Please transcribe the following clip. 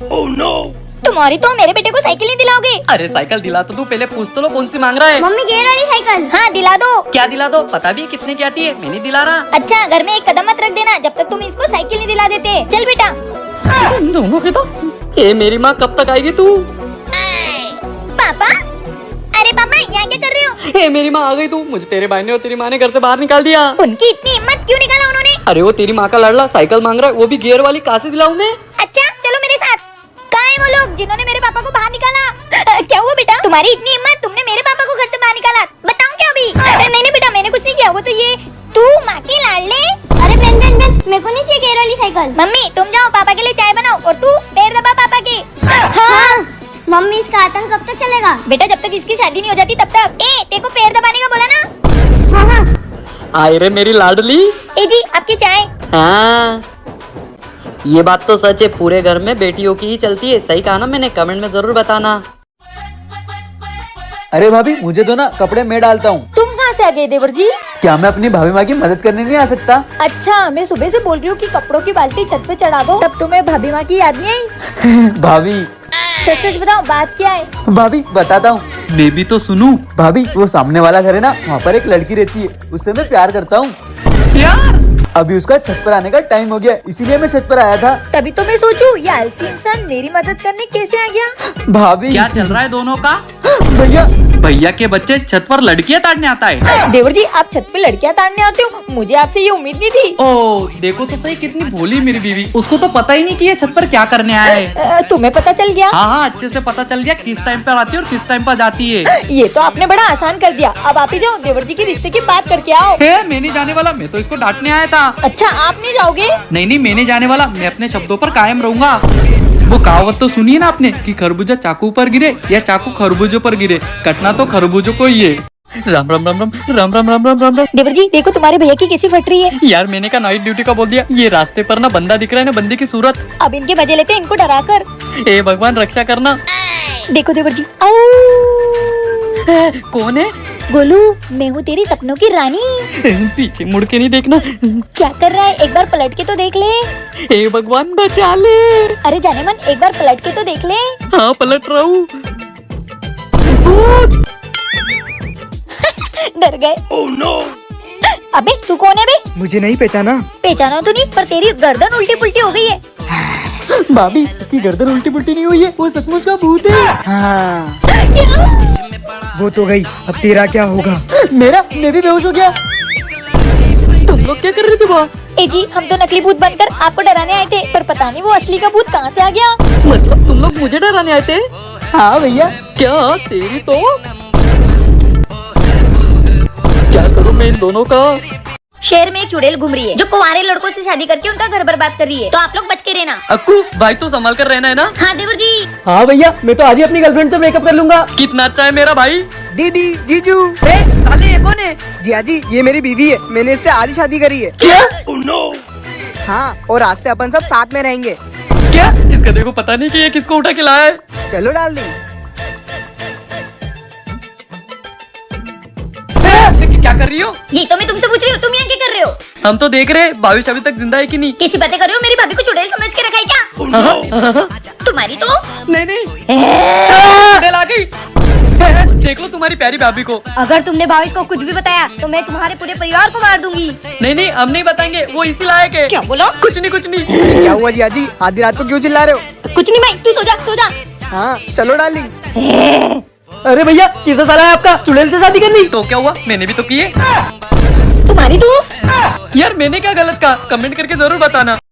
Oh no! तुम्हारी तो मेरे बेटे को साइकिल नहीं दिलाओगे? अरे साइकिल दिला तो तू पहले पूछ तो लो कौन सी मांग रहा है। मम्मी गियर वाली साइकिल। हाँ दिला दो। क्या दिला दो? पता भी है कितने की आती है? मैं नहीं दिला रहा। अच्छा घर में एक कदम मत रख देना जब तक तुम इसको साइकिल नहीं दिला देते। चल बेटा। दोनों के तो ये मेरी माँ कब तक आएगी तू? पापा, अरे पापा यहाँ क्या कर रहे हो? ए मेरी माँ आ गई तू। मुझे तेरे भाई ने और तेरी माँ ने घर से बाहर निकाल दिया। उनकी इतनी हिम्मत क्यों निकाला उन्होंने? अरे वो तेरी माँ का लड़ला साइकिल मांग रहा है, वो भी गियर वाली। कहाँ से दिलाऊं मैं? अच्छा चलो मेरे साथ। कहाँ है वो लोग जिन्होंने मेरे पापा को बाहर निकाला? क्या हुआ बेटा? तुम्हारी इतनी हिम्मत, तुमने मेरे पापा को घर से बाहर निकाला? बताऊं क्या अभी? नहीं नहीं बेटा मैंने कुछ नहीं किया। वो तो ये तू माँ के लाडले। अरे बेन बेन बेन, मेरे को नहीं चाहिए गियर वाली साइकिल। मम्मी तुम जाओ पापा के लिए चाय बनाओ और तू पैर दबा पापा के। हाँ मम्मी इसका आतंक कब तक चलेगा? बेटा जब तक इसकी शादी नहीं हो जाती तब तक। ए तेरे को पैर दबाने का बोला ना? हाँ हाँ। आए रे मेरी लाडली। ए जी आपकी चाय। हाँ ये बात तो सच है, पूरे घर में बेटियों की ही चलती है। सही कहा ना मैंने? कमेंट में जरूर बताना। अरे भाभी मुझे तो ना कपड़े मैं डालता हूँ। तुम कहाँ से आ गए देवर जी? क्या मैं अपनी भाभी माँ की मदद करने नहीं आ सकता? अच्छा मैं सुबह से बोल रही हूँ कि कपड़ों की बाल्टी छत पे चढ़ा दो, तब तुम्हें भाभी माँ की याद नहीं आई? भाभी सच सच बताओ बात क्या है? भाभी बताता हूँ। मैं भी तो सुनूं। भाभी वो सामने वाला घर है ना, वहाँ पर एक लड़की रहती है, उससे मैं प्यार करता हूँ। यार अभी उसका छत पर आने का टाइम हो गया, इसीलिए मैं छत पर आया था। तभी तो मैं सोचूं ये आलसी इंसान मेरी मदद करने कैसे आ गया? भाभी क्या चल रहा है दोनों का? भैया भैया के बच्चे छत पर लड़कियां ताड़ने आता है। देवर जी आप छत पे लड़कियां ताड़ने आते हो? मुझे आपसे ये उम्मीद नहीं थी। ओ देखो तो सही कितनी भोली मेरी बीवी। उसको तो पता ही नहीं कि ये छत पर क्या करने आया है। तुम्हें पता चल गया? हाँ हाँ अच्छे से पता चल गया किस टाइम पर आती है और किस टाइम पर जाती है। ये तो आपने बड़ा आसान कर दिया। अब आप ही जाओ देवर जी के रिश्ते की बात करके आओ। मैं नहीं जाने वाला, मैं तो इसको डांटने आया था। अच्छा आप नहीं जाओगे? नहीं मैं नहीं जाने वाला, मैं अपने शब्दों पर कायम रहूंगा। वो कहावत तो सुनी है ना आपने कि खरबूजा चाकू पर गिरे या चाकू खरबूजों पर गिरे, कटना तो खरबूजों को ही है। राम राम राम राम राम राम राम राम राम राम। देवर जी देखो तुम्हारे भैया की कैसी फट रही है। यार मैंने का नाइट ड्यूटी का बोल दिया। ये रास्ते पर ना बंदा दिख रहा है ना, बंदे की सूरत। अब इनके बजे लेते हैं इनको डरा कर। ए भगवान रक्षा करना। देखो देवर जी। कौन है? गोलू मैं हूँ तेरी सपनों की रानी। पीछे मुड़ के नहीं देखना। क्या कर रहा है? एक बार पलट के तो देख ले। हे भगवान बचा ले। अरे जाने मन एक बार पलट के तो देख ले। हाँ पलट रहा हूँ। डर गए। Oh no! अबे तू कौन है बे? मुझे नहीं पहचाना? पहचाना तो नहीं पर तेरी गर्दन उल्टी पुल्टी हो गई है। भाभी उसकी गर्दन उल्टी पुल्टी नहीं हुई है, वो सचमुच का भूत है। हाँ क्या? वो तो गई, अब तेरा क्या होगा? मैं भी बेहोश हो गया। तुम लोग क्या कर रहे थे वहाँ? ए जी हम तो नकली भूत बनकर आपको डराने आए थे, पर पता नहीं वो असली का भूत कहाँ से आ गया। मतलब तुम लोग मुझे डराने आए थे? हाँ भैया। क्या तेरी तो क्या करूँ मैं इन दोनों का? शहर में एक चुड़ैल घूम रही है जो कुंवारे लड़कों से शादी करके उनका घर बर्बाद कर रही है, तो आप लोग बच के रहना। अक्कू भाई तो संभाल कर रहना है ना? हाँ देवर जी। हाँ भैया मैं तो आज ही अपनी गर्लफ्रेंड से ब्रेकअप कर लूंगा। कितना अच्छा है मेरा भाई। दीदी जीजू। साले ये कौन है? जिया जी ये मेरी बीवी है, मैंने इससे आज ही शादी करी है। क्या? Oh no! हाँ और आज से अपन सब साथ में रहेंगे। क्या? इसका देखो पता नहीं कि ये किसको उठा के लाया है। चलो डार्लिंग। क्या कर रही हो? ये तो मैं तुमसे पूछ रही हूँ, तुम यहाँ क्या कर रहे हो? हम तो देख रहे हैं भाविश अभी तक जिंदा है कि नहीं। कैसी बातें कर रहे हो? मेरी भाभी को चुड़ैल समझ के रखा है क्या? Oh no! तुम्हारी तो नहीं चुड़ैल आ गई। देख लो तुम्हारी प्यारी भाभी को। अगर तुमने भाविश को कुछ भी बताया तो मैं तुम्हारे पूरे परिवार को मार दूंगी। नहीं हम नहीं बताएंगे, वो इसी लायक है। क्या बोला? कुछ नहीं। क्या हुआ जिया जी, आधी रात को क्यों चिल्ला रहे हो? कुछ नहीं भाई, तू सो जा। हाँ चलो डार्लिंग। अरे भैया किसा साला है आपका चुड़ैल से शादी करनी? तो क्या हुआ, मैंने भी तो किए। तुम्हारी तो यार मैंने क्या गलत कहा? कमेंट करके जरूर बताना।